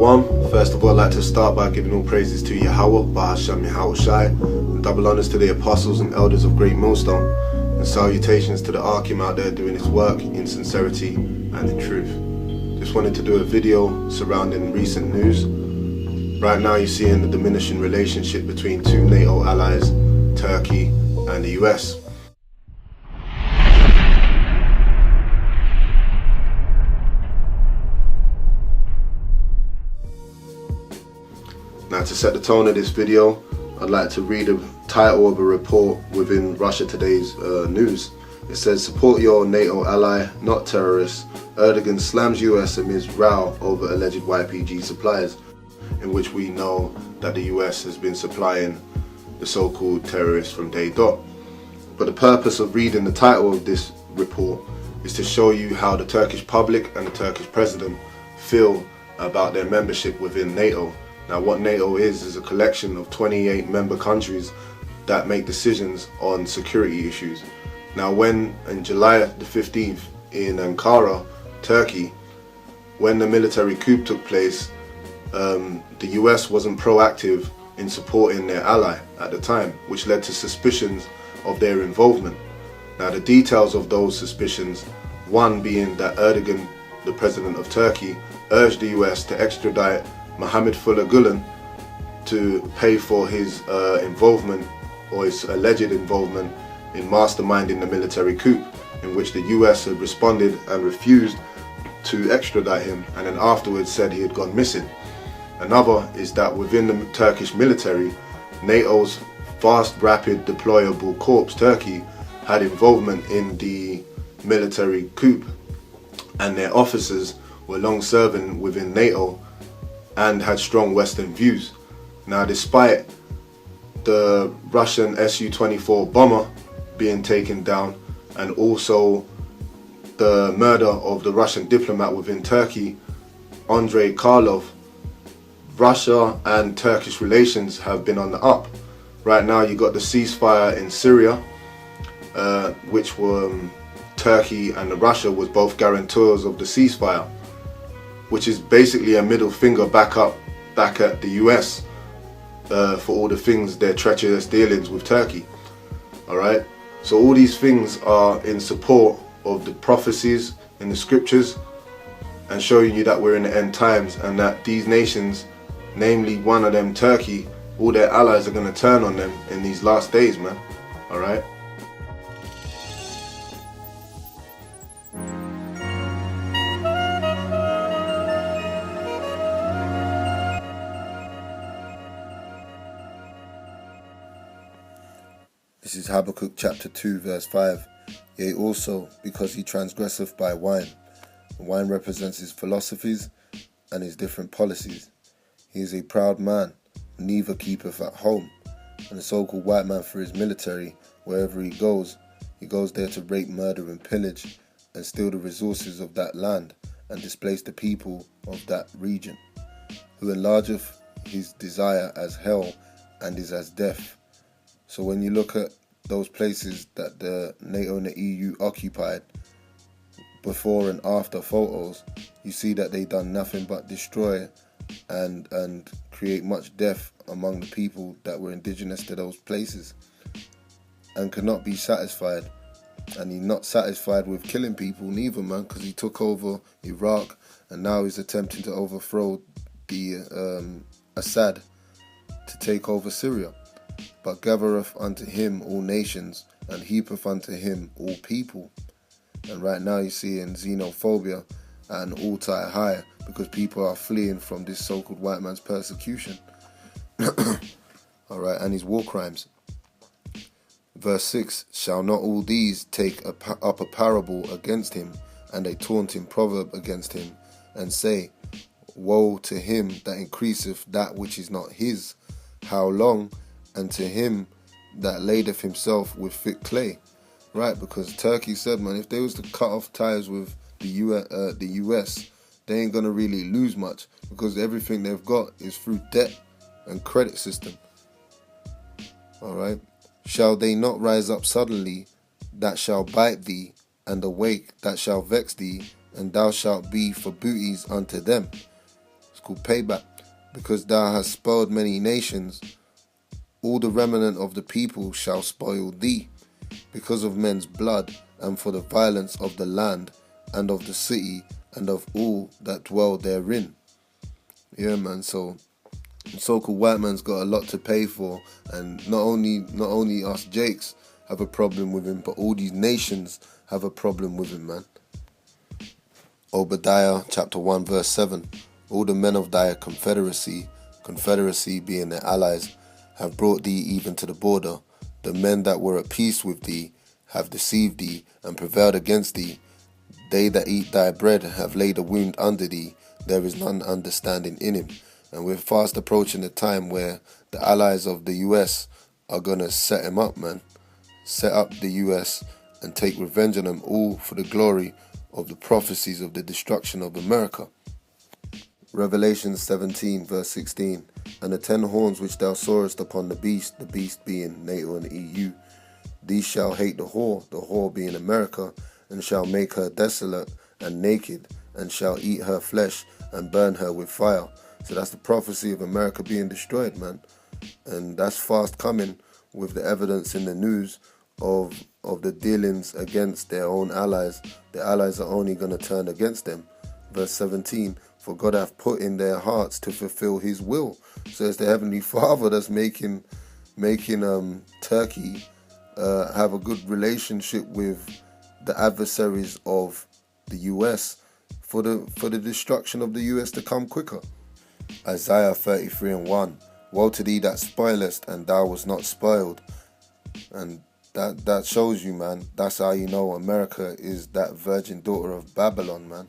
Shalom. First of all, I'd like to start by giving all praises to Yahweh, Bahasham Yahweh Shai, and double honors to the apostles and elders of Great Millstone, and salutations to the Arkim out there doing his work in sincerity and in truth. Just wanted to do a video surrounding recent news. Right now you're seeing the diminishing relationship between two NATO allies, Turkey and the US. Now, to set the tone of this video, I'd like to read the title of a report within Russia Today's news. It says, "Support your NATO ally, not terrorists. Erdogan slams US amidst row over alleged YPG supplies," in which we know that the US has been supplying the so-called terrorists from day dot. But the purpose of reading the title of this report is to show you how the Turkish public and the Turkish president feel about their membership within NATO. Now, what NATO is a collection of 28 member countries that make decisions on security issues. Now, when in July the 15th in Ankara, Turkey, when the military coup took place, the US wasn't proactive in supporting their ally at the time, which led to suspicions of their involvement. Now, the details of those suspicions, one being that Erdogan, the president of Turkey, urged the US to extradite Mohammed Gulen to pay for his involvement, or his alleged involvement, in masterminding the military coup, in which the US had responded and refused to extradite him, and then afterwards said he had gone missing. Another is that within the Turkish military, NATO's fast, rapid, deployable corps, Turkey, had involvement in the military coup, and their officers were long serving within NATO and had strong Western views. Now, despite the Russian Su-24 bomber being taken down, and also the murder of the Russian diplomat within Turkey, Andrei Karlov, Russia and Turkish relations have been on the up. Right now you got the ceasefire in Syria, which were Turkey and Russia was both guarantors of the ceasefire, which is basically a middle finger back at the US for all the things, their treacherous dealings with Turkey. Alright, so all these things are in support of the prophecies in the scriptures and showing you that we're in the end times, and that these nations, namely one of them, Turkey, all their allies are going to turn on them in these last days, man. Alright. This is Habakkuk chapter 2 verse 5. "Yea, also because he transgresseth by wine." The wine represents his philosophies and his different policies. "He is a proud man, neither keepeth at home." And the so-called white man, for his military, wherever he goes there to rape, murder and pillage and steal the resources of that land and displace the people of that region. "Who enlargeth his desire as hell and is as death." So when you look at those places that the NATO and the EU occupied, before and after photos, you see that they done nothing but destroy and create much death among the people that were indigenous to those places, and could not be satisfied. And he's not satisfied with killing people neither, man, because he took over Iraq and now he's attempting to overthrow the Assad to take over Syria. "But gathereth unto him all nations, and heapeth unto him all people." And right now you're seeing xenophobia at an all-time high, because people are fleeing from this so-called white man's persecution. Alright, and his war crimes. Verse 6, "Shall not all these take up a parable against him, and a taunting proverb against him, and say, Woe to him that increaseth that which is not his, how long? And to him that ladeth himself with thick clay." Right, because Turkey said, man, if they was to cut off ties with the US, they ain't gonna really lose much, because everything they've got is through debt and credit system. Alright. "Shall they not rise up suddenly, that shall bite thee, and awake, that shall vex thee, and thou shalt be for booties unto them." called payback, because thou hast spoiled many nations. All the remnant of the people shall spoil thee, because of men's blood, and for the violence of the land, and of the city, and of all that dwell therein. Yeah, man, so so-called white man's got a lot to pay for, and not only us Jakes have a problem with him, but all these nations have a problem with him, man. Obadiah chapter 1 verse 7. All the men of thy confederacy being their allies, have brought thee even to the border. The men that were at peace with thee have deceived thee and prevailed against thee. They that eat thy bread have laid a wound under thee. There is none understanding in him. And we're fast approaching the time where the allies of the US are going to set him up, man. Set up the US and take revenge on them, all for the glory of the prophecies of the destruction of America. Revelation 17 verse 16. And the 10 horns which thou sawest upon the beast being NATO and EU, these shall hate the whore being America, and shall make her desolate and naked, and shall eat her flesh and burn her with fire. So that's the prophecy of America being destroyed, man. And that's fast coming, with the evidence in the news of the dealings against their own allies. The allies are only going to turn against them. Verse 17, for God hath put in their hearts to fulfill his will. So it's the Heavenly Father that's making Turkey have a good relationship with the adversaries of the US for the destruction of the US to come quicker. Isaiah 33 and 1. Woe to thee that spoilest, and thou was not spoiled. And that shows you, man. That's how you know America is that virgin daughter of Babylon, man.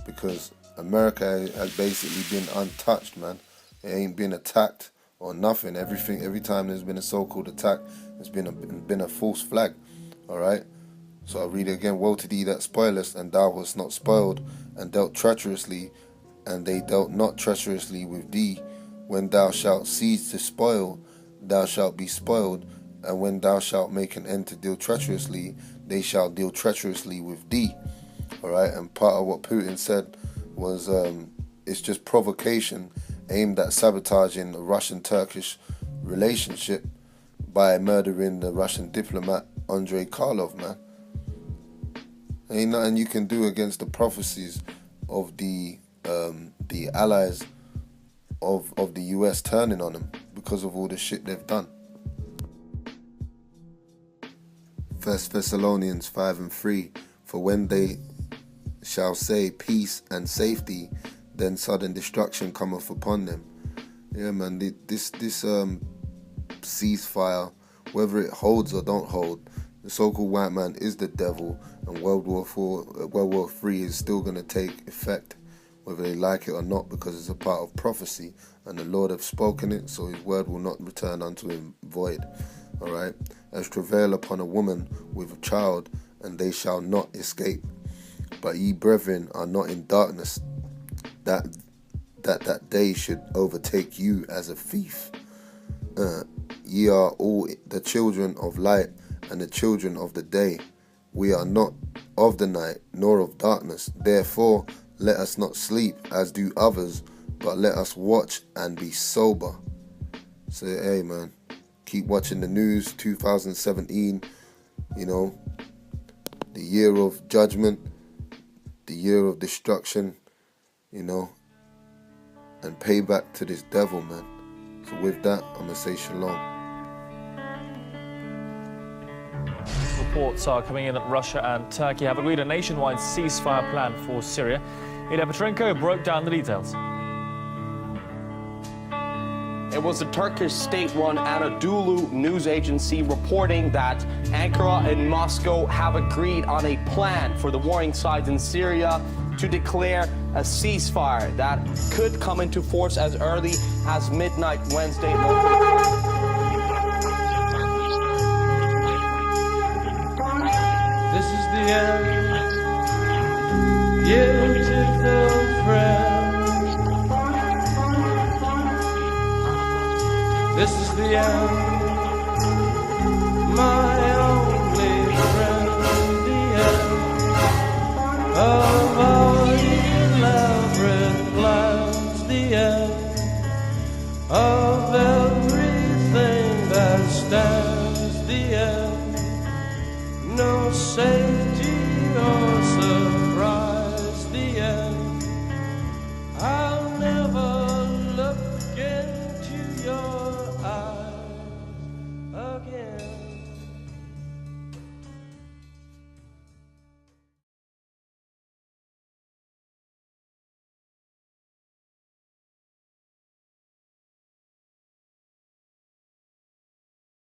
Because America has basically been untouched, man. It ain't been attacked or nothing. Every time there's been a so-called attack, it's been a false flag. All right. So I'll read it again. Woe to thee that spoilest, and thou wast not spoiled, and dealt treacherously, and they dealt not treacherously with thee. When thou shalt cease to spoil, thou shalt be spoiled, and when thou shalt make an end to deal treacherously, they shall deal treacherously with thee. All right. And part of what Putin said was it's just provocation aimed at sabotaging the Russian-Turkish relationship by murdering the Russian diplomat Andrei Karlov, man. Ain't nothing you can do against the prophecies of the allies of the US turning on them because of all the shit they've done. 1 Thessalonians 5 and 3. For when they shall say peace and safety, then sudden destruction cometh upon them. Yeah, man, this ceasefire, whether it holds or don't hold, the so-called white man is the devil, and World War III is still going to take effect, whether they like it or not, because it's a part of prophecy, and the Lord hath spoken it, so his word will not return unto him void. All right, as travail upon a woman with a child, and they shall not escape. But ye brethren are not in darkness, that day should overtake you as a thief. Ye are all the children of light and the children of the day. We are not of the night nor of darkness. Therefore let us not sleep as do others, but let us watch and be sober. So hey, man, keep watching the news. 2017, you know, the year of judgment, the year of destruction, you know, and payback to this devil, man. So with that, I'm gonna say shalom. Reports are coming in that Russia and Turkey have agreed a nationwide ceasefire plan for Syria. Ilya Petrenko broke down the details. It was the Turkish state-run Anadolu news agency reporting that Ankara and Moscow have agreed on a plan for the warring sides in Syria to declare a ceasefire that could come into force as early as midnight Wednesday. This is the end, beautiful friend. This is the end.